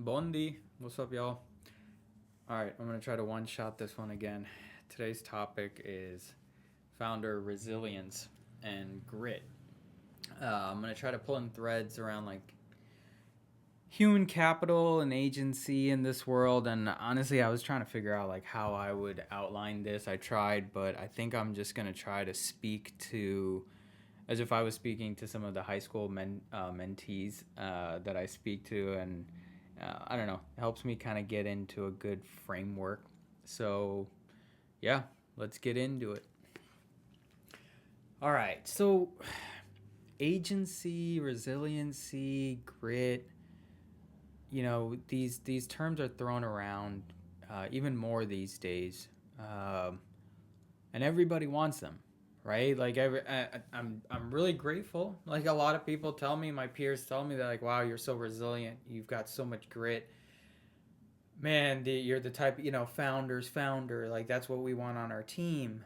Bondi, what's up, y'all? All right, I'm gonna try to one shot this one again. Today's topic is founder resilience and grit. I'm gonna try to pull in threads around like human capital and agency in this world. And honestly, I was trying to figure out like how I would outline this. I tried, but I think I'm just gonna try to speak to as if I was speaking to some of the high school mentees that I speak to, and I don't know, it helps me kind of get into a good framework. So, yeah, let's get into it. All right, so agency, resiliency, grit, these terms are thrown around even more these days, and everybody wants them, right? Like I'm really grateful. Like a lot of people tell me, my peers tell me that like, wow, you're so resilient. You've got so much grit. Man, you're the type, founder. Like that's what we want on our team.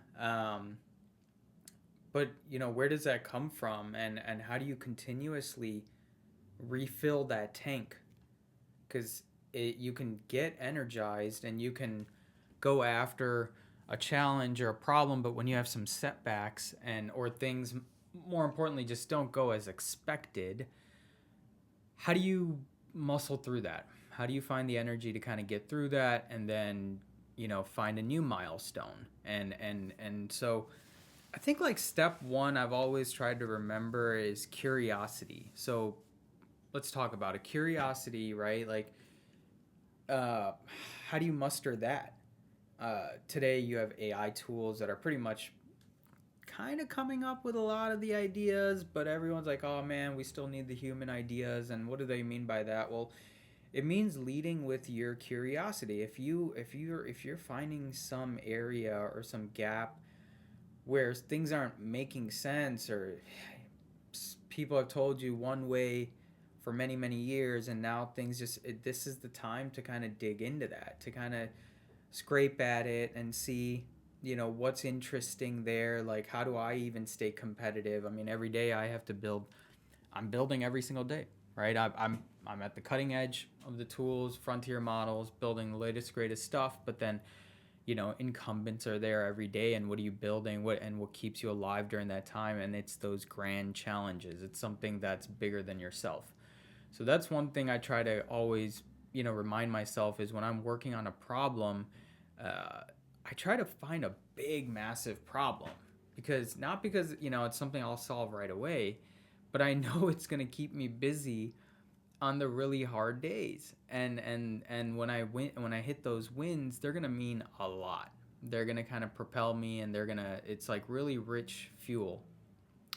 But where does that come from, and how do you continuously refill that tank? Because you can get energized and you can go after a challenge or a problem, but when you have some setbacks and or things more importantly just don't go as expected, how do you muscle through that? How do you find the energy to kind of get through that and then find a new milestone? And so I think like step one I've always tried to remember is curiosity. So let's talk about it. Curiosity, right? Like how do you muster that? Today you have AI tools that are pretty much kind of coming up with a lot of the ideas, but everyone's like, "Oh man, we still need the human ideas." And what do they mean by that? Well, it means leading with your curiosity. If you're finding some area or some gap where things aren't making sense, or people have told you one way for many years, and now things this is the time to kind of dig into that, to kind of scrape at it and see what's interesting there. Like how do I even stay competitive? I mean, every day I have to build. I'm building every single day, right? I'm at the cutting edge of the tools, frontier models, building the latest greatest stuff, but then incumbents are there every day, and what are you building, what keeps you alive during that time? And it's those grand challenges. It's something that's bigger than yourself. So that's one thing I try to always remind myself is when I'm working on a problem, I try to find a big massive problem, because not because it's something I'll solve right away, but I know it's going to keep me busy on the really hard days. And when I hit those wins, they're going to mean a lot. They're going to kind of propel me, and it's like really rich fuel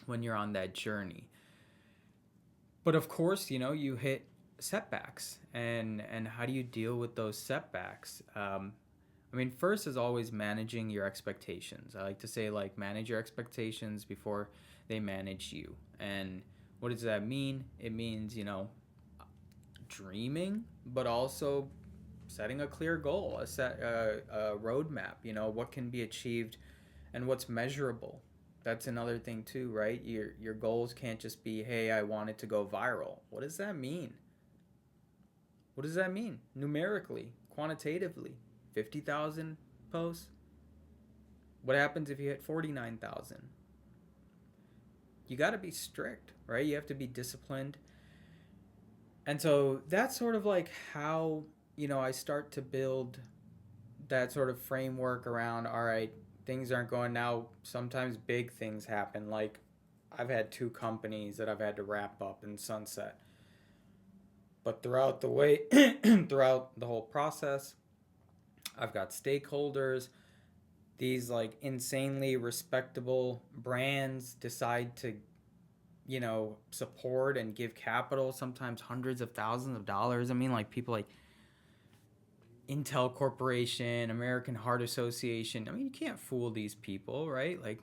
when you're on that journey. But of course, you hit setbacks, and how do you deal with those setbacks? I mean, first is always managing your expectations. I like to say, like, manage your expectations before they manage you. And what does that mean? It means, dreaming, but also setting a clear goal, a roadmap. What can be achieved and what's measurable. That's another thing too, right? Your goals can't just be, hey, I want it to go viral. What does that mean? What does that mean numerically, quantitatively? 50,000 posts? What happens if you hit 49,000? You got to be strict, right? You have to be disciplined. And so that's sort of like how, I start to build that sort of framework around, all right, things aren't going now. Sometimes big things happen. Like I've had two companies that I've had to wrap up and sunset. But throughout the way, throughout the whole process, I've got stakeholders. These like insanely respectable brands decide to, support and give capital, sometimes hundreds of thousands of dollars. I mean, like people like Intel Corporation, American Heart Association. I mean, you can't fool these people, right? Like,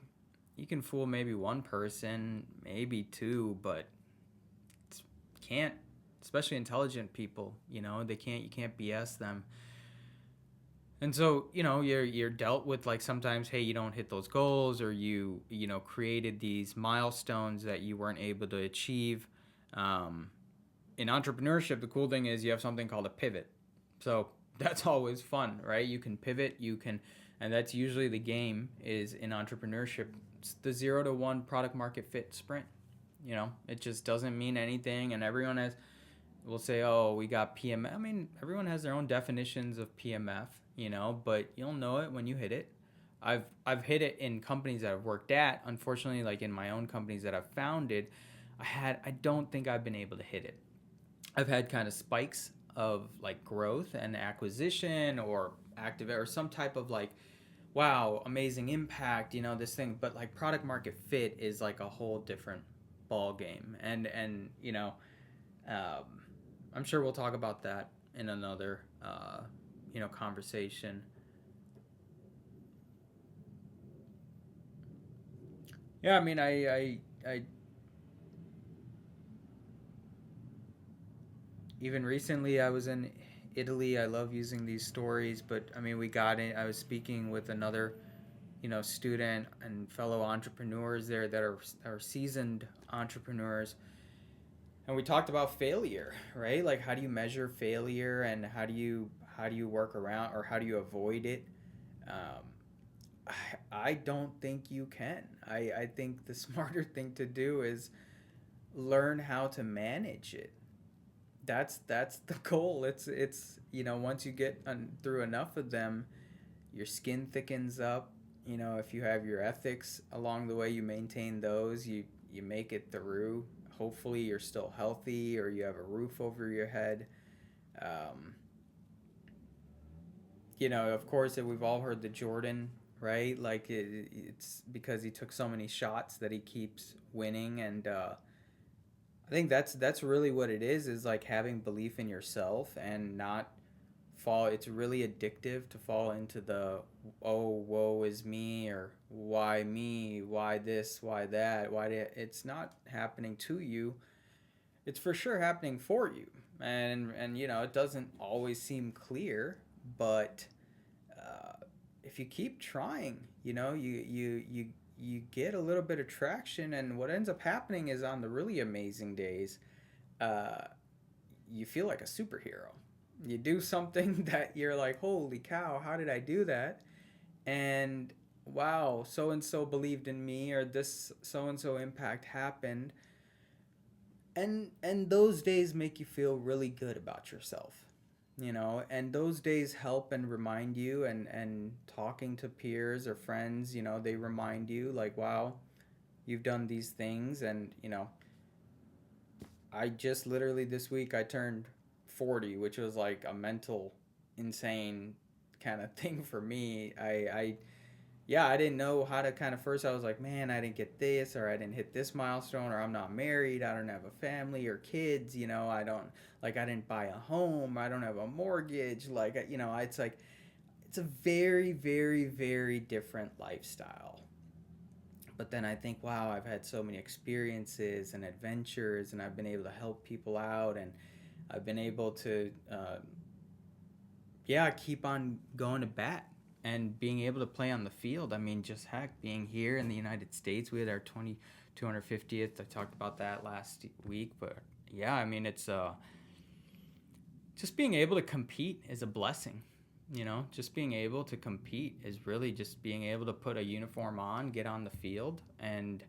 you can fool maybe one person, maybe two, but you can't. Especially intelligent people, they can't. You can't BS them. And so, you're dealt with like sometimes, hey, you don't hit those goals, or you created these milestones that you weren't able to achieve. in entrepreneurship, the cool thing is you have something called a pivot. So that's always fun, right? You can pivot, and that's usually the game is in entrepreneurship. It's the 0 to 1 product market fit sprint. It just doesn't mean anything. And everyone will say, oh, we got PMF. I mean, everyone has their own definitions of PMF, but you'll know it when you hit it. I've hit it in companies that I've worked at. Unfortunately, like in my own companies that I've founded, I don't think I've been able to hit it. I've had kind of spikes of like growth and acquisition or active or some type of like, wow, amazing impact, this thing. But like product market fit is like a whole different ball game. And um, I'm sure we'll talk about that in another conversation. Yeah, I mean, I even recently I was in Italy. I love using these stories, but I mean, we got in. I was speaking with another, student and fellow entrepreneurs there that are seasoned entrepreneurs, and we talked about failure, right? Like, how do you measure failure, and how do you work around or how do you avoid it? Um, I don't think you can. I think the smarter thing to do is learn how to manage it. That's the goal. It's once you get through enough of them, your skin thickens up. If you have your ethics along the way, you maintain those. You make it through. Hopefully, you're still healthy, or you have a roof over your head. Um, of course, we've all heard the Jordan, right? Like it's because he took so many shots that he keeps winning, and I think that's really what it is like having belief in yourself and not fall. It's really addictive to fall into the, oh, woe is me, or why me, why this, why that, why that. It's not happening to you. It's for sure happening for you, and it doesn't always seem clear, but uh, if you keep trying, you get a little bit of traction, and what ends up happening is on the really amazing days, uh, you feel like a superhero. You do something that you're like, holy cow, how did I do that? And wow, so and so believed in me, or this so and so impact happened, and those days make you feel really good about yourself, and those days help and remind you, and talking to peers or friends, they remind you like, wow, you've done these things. And I just literally this week I turned 40, which was like a mental insane kind of thing for me. I Yeah, I didn't know how to kind of, first I was like, man, I didn't get this, or I didn't hit this milestone, or I'm not married, I don't have a family or kids, I don't, like, I didn't buy a home, I don't have a mortgage, like, it's like, it's a very, very, very different lifestyle. But then I think, wow, I've had so many experiences and adventures, and I've been able to help people out, and I've been able to, yeah, keep on going to bat and being able to play on the field. I mean, just heck, being here in the United States, we had our 250th. I talked about that last week, but yeah, I mean, it's just being able to compete is a blessing. Just being able to compete is really just being able to put a uniform on, get on the field, and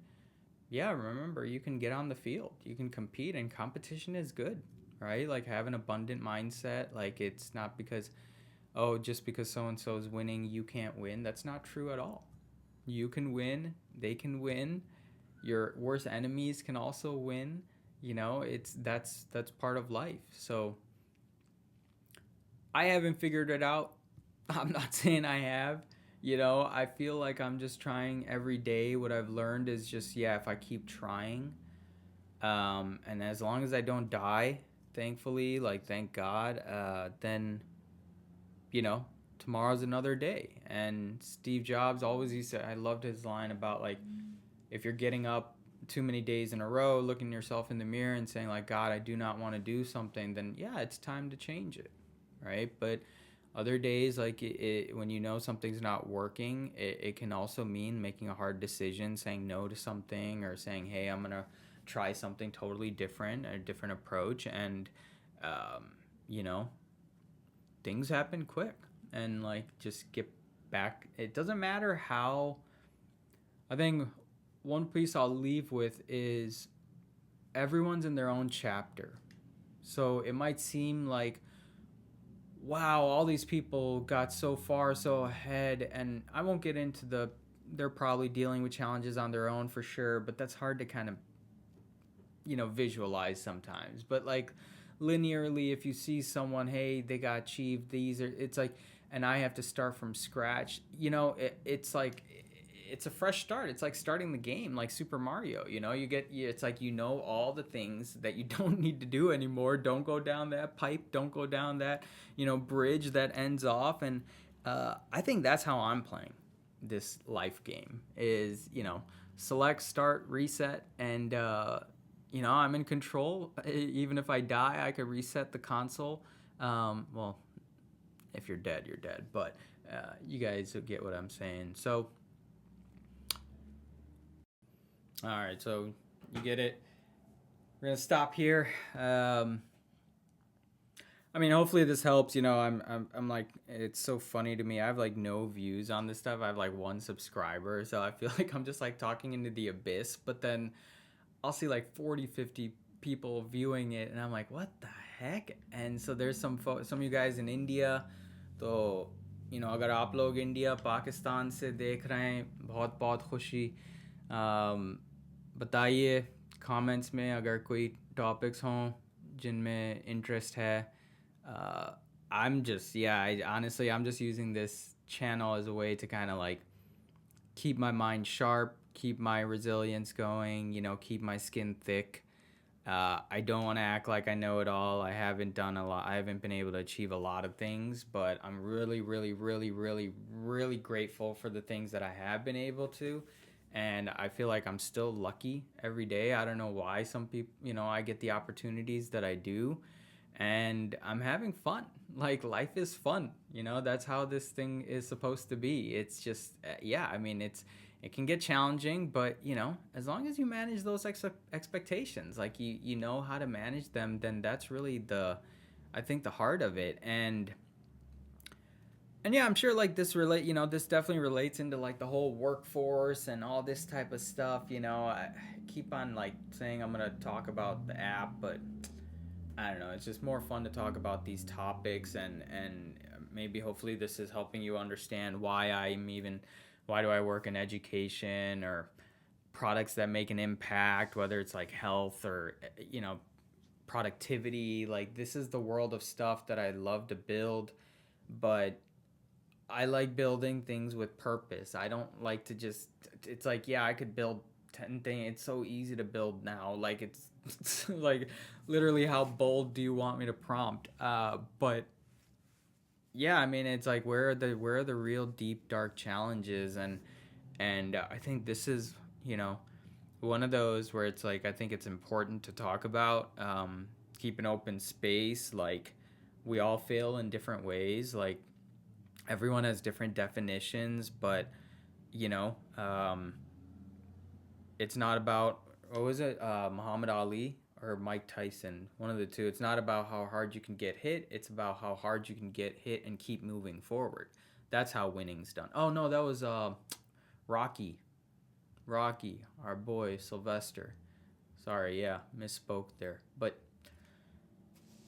yeah, remember, you can get on the field, you can compete, and competition is good, right? Like, have an abundant mindset. Like, it's not because, oh, just because so and so is winning, you can't win. That's not true at all. You can win, they can win, your worst enemies can also win. That's part of life. So I haven't figured it out. I'm not saying I have. I feel like I'm just trying every day. What I've learned is just, yeah, if I keep trying, and as long as I don't die, thankfully, like, thank God, then, you know, tomorrow's another day. And Steve Jobs always used to, I loved his line about, like, if you're getting up too many days in a row, looking yourself in the mirror and saying, like, God, I do not want to do something, then yeah, it's time to change it, right? But other days, like, when you know something's not working, it can also mean making a hard decision, saying no to something, or saying, hey, I'm gonna try something totally different, a different approach, and um, you know, things happen quick. And like, just get back. It doesn't matter how. I think one piece I'll leave with is everyone's in their own chapter. So it might seem like, wow, all these people got so far, so ahead, and I won't get into they're probably dealing with challenges on their own for sure, but that's hard to kind of, visualize sometimes. But like linearly, if you see someone, hey, they got achieved these, or it's like, and I have to start from scratch, it's like, it's a fresh start. It's like starting the game, like Super Mario. It's like, all the things that you don't need to do anymore. Don't go down that pipe. Don't go down that bridge that ends off. And I think that's how I'm playing this life game. Is select, start, reset, and I'm in control. Even if I die, I could reset the console. Well, if you're dead, you're dead. But you guys will get what I'm saying. So. All right, so you get it. We're gonna stop here. Hopefully this helps. I'm like, it's so funny to me. I have like no views on this stuff. I have like one subscriber, so I feel like I'm just like talking into the abyss. But then I'll see like 40, 50 people viewing it, and I'm like, what the heck? And so there's some of you guys in India, तो अगर आप लोग India Pakistan से देख रहे हैं, बहुत बहुत खुशी. बताइए कमेंट्स में अगर कोई टॉपिक्स हों जिनमें इंटरेस्ट है. I'm just using this channel as a way to kind of like keep my mind sharp, keep my resilience going, keep my skin thick. I don't want to act like I know it all. I haven't done a lot. I haven't been able to achieve a lot of things, but I'm really, really, really, really, really grateful for the things that I have been able to. And I feel like I'm still lucky every day. I don't know why some people, I get the opportunities that I do, and I'm having fun. Like, life is fun. That's how this thing is supposed to be. It's just, it can get challenging, but as long as you manage those expectations, like you know how to manage them, then that's really I think the heart of it. And yeah, I'm sure like this this definitely relates into like the whole workforce and all this type of stuff. I keep on like saying I'm gonna talk about the app, but I don't know. It's just more fun to talk about these topics, and maybe hopefully this is helping you understand why do I work in education or products that make an impact, whether it's like health or productivity. Like, this is the world of stuff that I love to build, but I like building things with purpose. I don't like to just, it's like, yeah, I could build 10 things. It's so easy to build now. Like, it's like, literally, how bold do you want me to prompt? But yeah, it's like, where are the real deep, dark challenges? And I think this is, one of those where it's like, I think it's important to talk about, keep an open space. Like, we all fail in different ways. Like, everyone has different definitions, but it's not about, what was it, Muhammad Ali or Mike Tyson, one of the two. It's not about how hard you can get hit. It's about how hard you can get hit and keep moving forward. That's how winning's done. Oh no, that was Rocky, our boy Sylvester. Sorry, yeah, misspoke there. But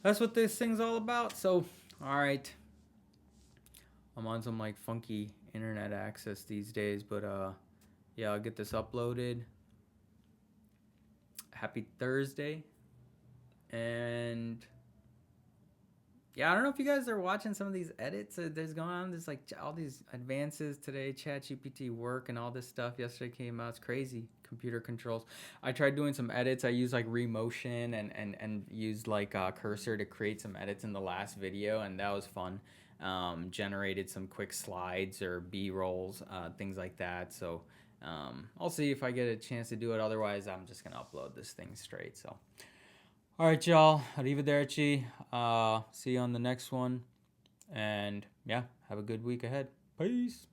that's what this thing's all about. So, all right. I'm on some like funky internet access these days, but yeah, I'll get this uploaded. Happy Thursday. And yeah, I don't know if you guys are watching some of these edits there's going on. There's like all these advances today, ChatGPT work and all this stuff yesterday came out. It's crazy. Computer controls. I tried doing some edits. I used like Remotion and used like Cursor to create some edits in the last video, and that was fun. Generated some quick slides or B-rolls, things like that. So I'll see if I get a chance to do it. Otherwise, I'm just going to upload this thing straight. So, all right, y'all. Arrivederci. See you on the next one. And yeah, have a good week ahead. Peace.